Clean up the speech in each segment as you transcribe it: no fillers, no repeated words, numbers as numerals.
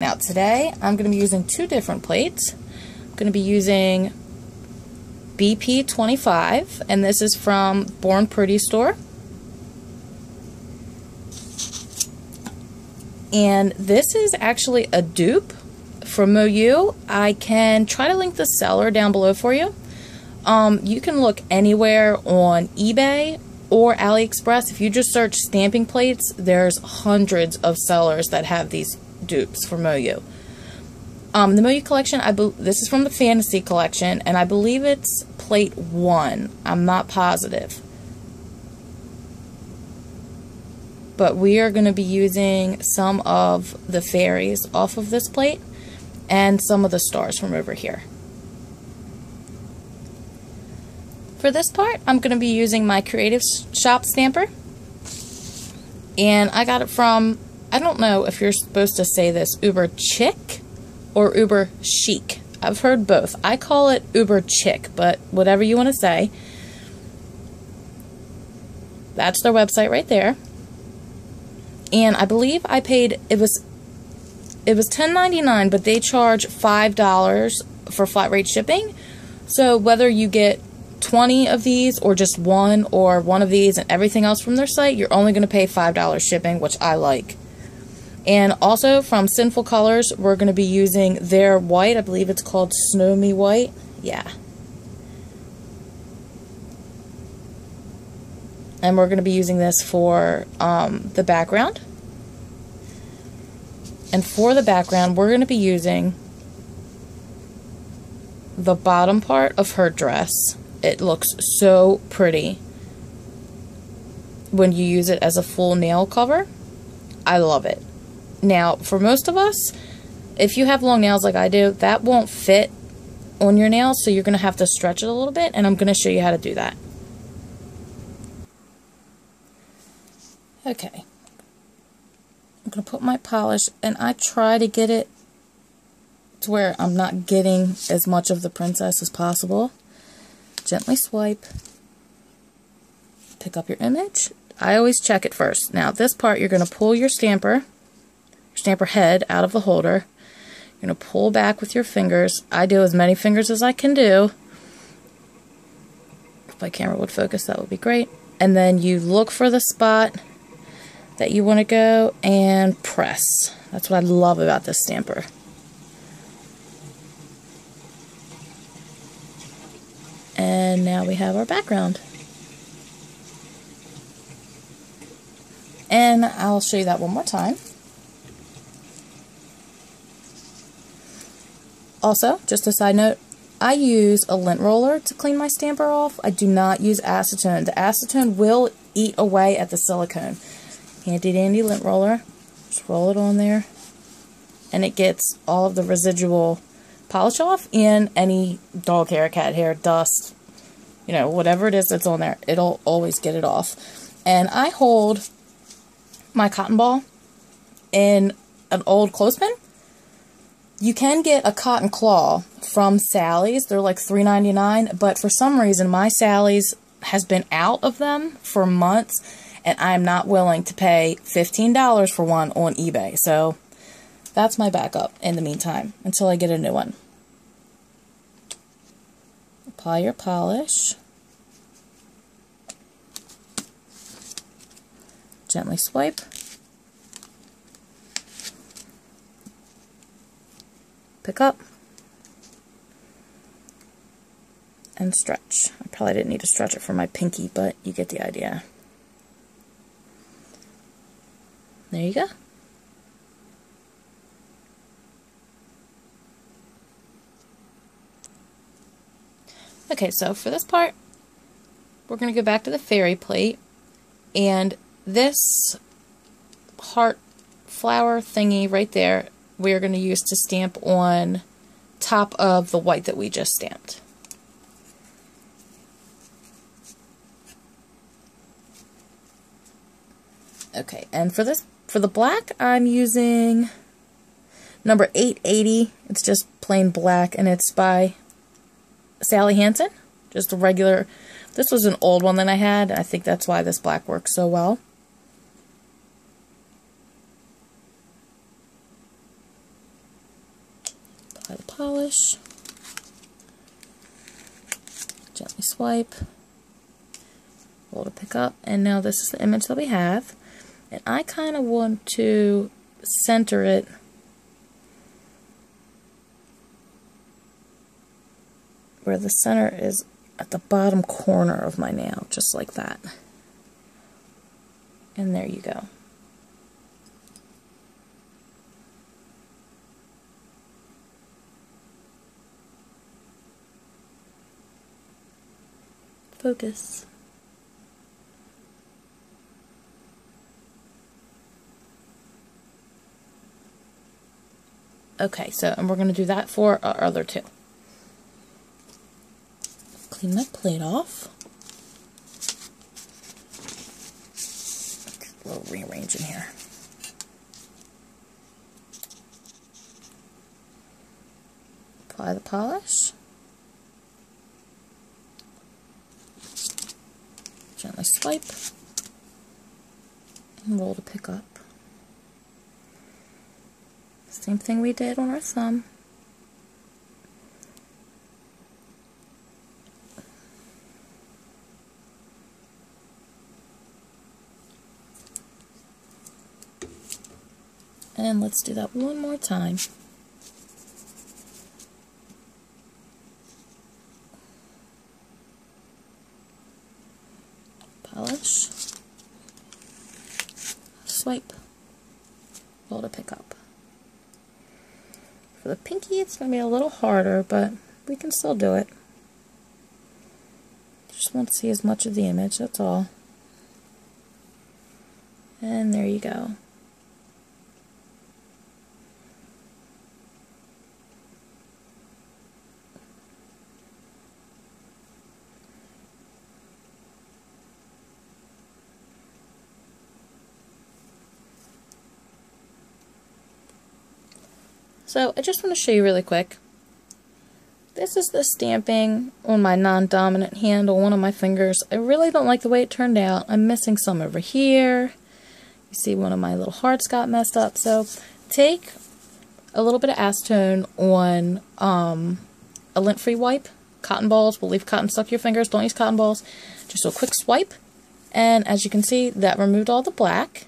Now today I'm going to be using two different plates. I'm going to be using BP25, and this is from Born Pretty store. And this is actually a dupe from MoYou. I can try to link the seller down below for you. You can look anywhere on eBay or AliExpress. If you just search stamping plates, there's hundreds of sellers that have these dupes for MoYou. The MoYou collection, this is from the Fantasy collection, and I believe it's plate 1. I'm not positive. But we are going to be using some of the fairies off of this plate and some of the stars from over here. For this part, I'm going to be using my Creative Shop stamper. And I got it from, I don't know if you're supposed to say this, Uber Chic or Uber Chic. I've heard both. I call it Uber Chic, but whatever you want to say. That's their website right there. And I believe I paid, it was $10.99, but they charge $5 for flat rate shipping. So whether you get 20 of these or just one, or one of these and everything else from their site, you're only going to pay $5 shipping, which I like. And also from Sinful Colors, we're going to be using their white. I believe it's called Snow Me White. Yeah. And we're going to be using this for the background. And for the background, we're going to be using the bottom part of her dress. It looks so pretty when you use it as a full nail cover. I love it. Now, for most of us, if you have long nails like I do, that won't fit on your nails, so you're going to have to stretch it a little bit, and I'm going to show you how to do that. Okay, I'm going to put my polish, and I try to get it to where I'm not getting as much of the princess as possible. Gently swipe, pick up your image. I always check it first. Now this part, you're going to pull your stamper head out of the holder. You're going to pull back with your fingers. I do as many fingers as I can do. If my camera would focus, that would be great. And then you look for the spot that you want to go and press. That's what I love about this stamper. And now we have our background. And I'll show you that one more time. Also, just a side note, I use a lint roller to clean my stamper off. I do not use acetone. The acetone will eat away at the silicone. Handy dandy lint roller. Just roll it on there. And it gets all of the residual polish off and any dog hair, cat hair, dust, you know, whatever it is that's on there. It'll always get it off. And I hold my cotton ball in an old clothespin. You can get a cotton claw from Sally's. They're like $3.99, but for some reason my Sally's has been out of them for months, and I'm not willing to pay $15 for one on eBay. So that's my backup in the meantime until I get a new one. Apply your polish. Gently swipe. Pick up. And stretch. I probably didn't need to stretch it for my pinky, but you get the idea. There you go. Okay, so for this part, we're going to go back to the fairy plate, and this heart flower thingy right there, we are going to use to stamp on top of the white that we just stamped. Okay, and for the black, I'm using number 880. It's just plain black, and it's by Sally Hanson. Just a regular, this was an old one that I had. I think that's why this black works so well. polish. Gently swipe. Roll to pick up. And now this is the image that we have. And I kind of want to center it where the center is at the bottom corner of my nail, just like that. And there you go. Focus. Okay, so, and we're going to do that for our other two. Clean my plate off. A little rearrange in here. Apply the polish. Gently swipe. And roll to pick up. Same thing we did on our thumb. And let's do that one more time. Polish. Swipe. Roll to pick up. For the pinky, it's going to be a little harder, but we can still do it. Just want to see as much of the image, that's all. And there you go. So I just want to show you really quick. This is the stamping on my non-dominant hand on one of my fingers. I really don't like the way it turned out. I'm missing some over here. You see one of my little hearts got messed up. So take a little bit of acetone on a lint-free wipe. Cotton balls will leave cotton stuck to your fingers. Don't use cotton balls. Just do a quick swipe. And as you can see, that removed all the black.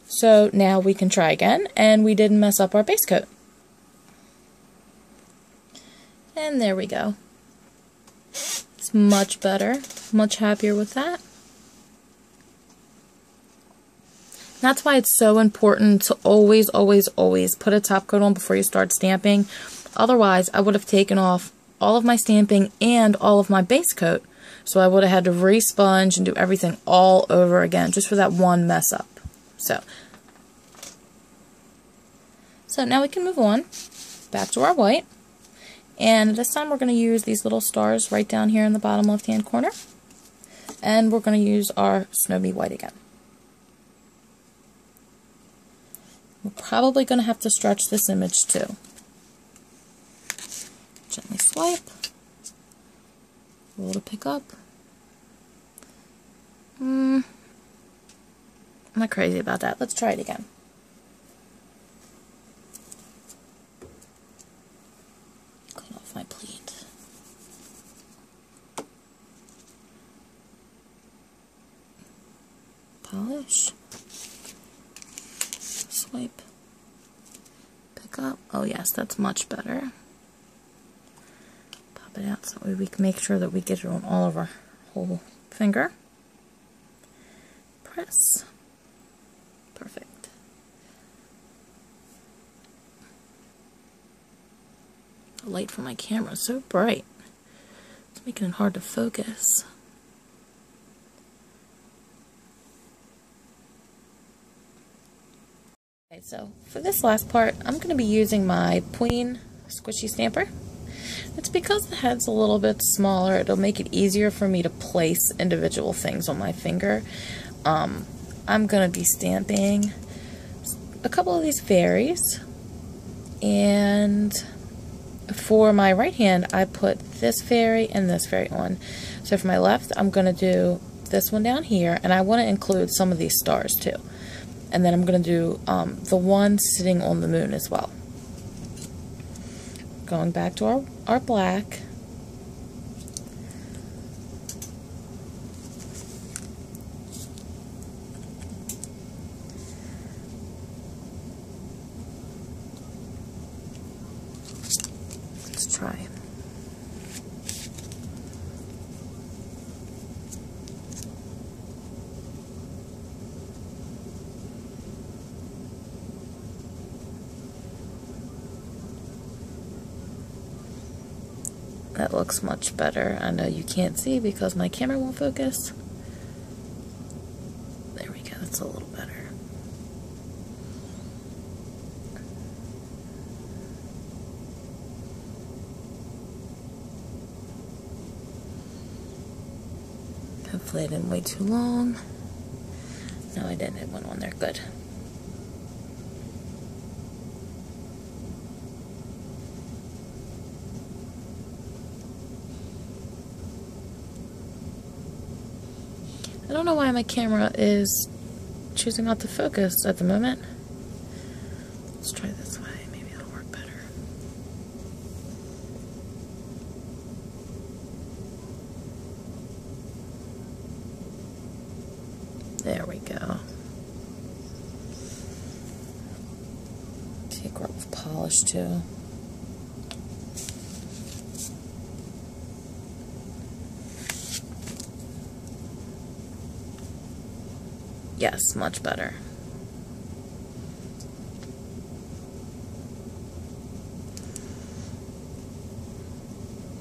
So now we can try again. And we didn't mess up our base coat. And there we go. It's much better. Much happier with that. That's why it's so important to always, always, always put a top coat on before you start stamping. Otherwise, I would have taken off all of my stamping and all of my base coat. So I would have had to re-sponge and do everything all over again just for that one mess up. So now we can move on back to our white. And this time we're going to use these little stars right down here in the bottom left-hand corner. And we're going to use our Snow Me White again. We're probably going to have to stretch this image too. Gently swipe. Roll to pick up. I'm not crazy about that. Let's try it again. My pleat. Polish. Swipe. Pick up. Oh yes, that's much better. Pop it out so we can make sure that we get it on all of our whole finger. Press. Perfect. The light from my camera is so bright. It's making it hard to focus. Okay, so for this last part, I'm going to be using my Pueen squishy stamper. It's because the head's a little bit smaller, it'll make it easier for me to place individual things on my finger. I'm going to be stamping a couple of these fairies, and for my right hand, I put this fairy and this fairy on. So for my left, I'm going to do this one down here, and I want to include some of these stars too. And then I'm going to do the one sitting on the moon as well. I'm going back to our black. Let's try. That looks much better. I know you can't see because my camera won't focus. There we go, that's a little better. Hopefully I didn't wait too long. No, I didn't. It went on there. Good. I don't know why my camera is choosing not to focus at the moment. Let's try this way. Maybe it'll work better. There we go. Take her up with polish too. Yes, much better.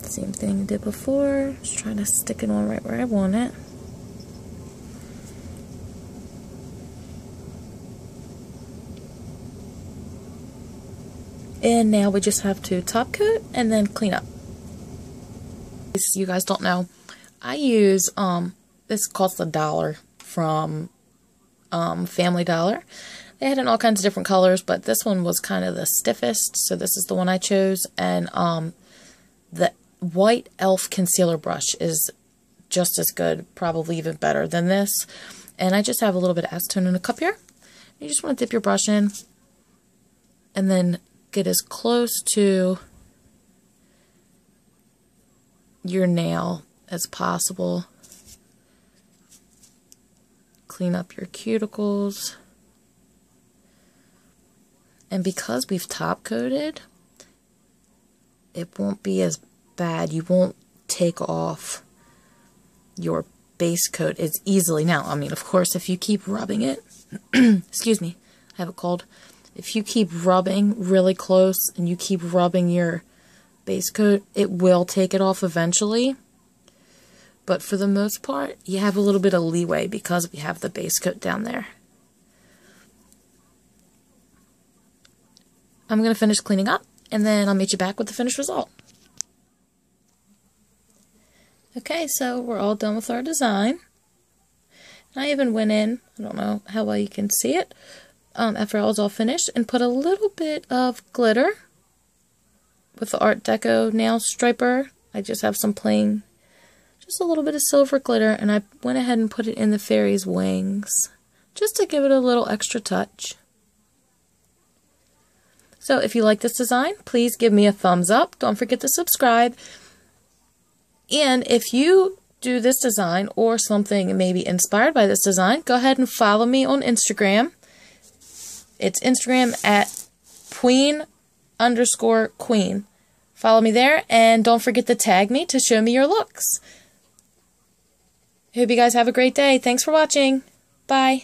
Same thing I did before. Just trying to stick it on right where I want it. And now we just have to top coat and then clean up. You guys don't know, I use this costs $1 from Family Dollar. They had in all kinds of different colors, but this one was kind of the stiffest, so this is the one I chose. And the white elf concealer brush is just as good, probably even better than this. And I just have a little bit of acetone in a cup here. You just want to dip your brush in and then get as close to your nail as possible. Clean up your cuticles. And because we've top coated, it won't be as bad. You won't take off your base coat as easily. Now, I mean, of course, if you keep rubbing it, excuse me, I have a cold. If you keep rubbing really close and you keep rubbing your base coat, it will take it off eventually. But for the most part, you have a little bit of leeway because we have the base coat down there. I'm going to finish cleaning up, and then I'll meet you back with the finished result. Okay, so we're all done with our design. I even went in, I don't know how well you can see it, after I was all finished, and put a little bit of glitter with the Art Deco nail striper. I just have some plain, just a little bit of silver glitter, and I went ahead and put it in the fairy's wings, just to give it a little extra touch. So if you like this design, please give me a thumbs up. Don't forget to subscribe. And if you do this design or something maybe inspired by this design, go ahead and follow me on Instagram. It's Instagram at Pueen_Queen. Follow me there, and don't forget to tag me to show me your looks. Hope you guys have a great day. Thanks for watching. Bye.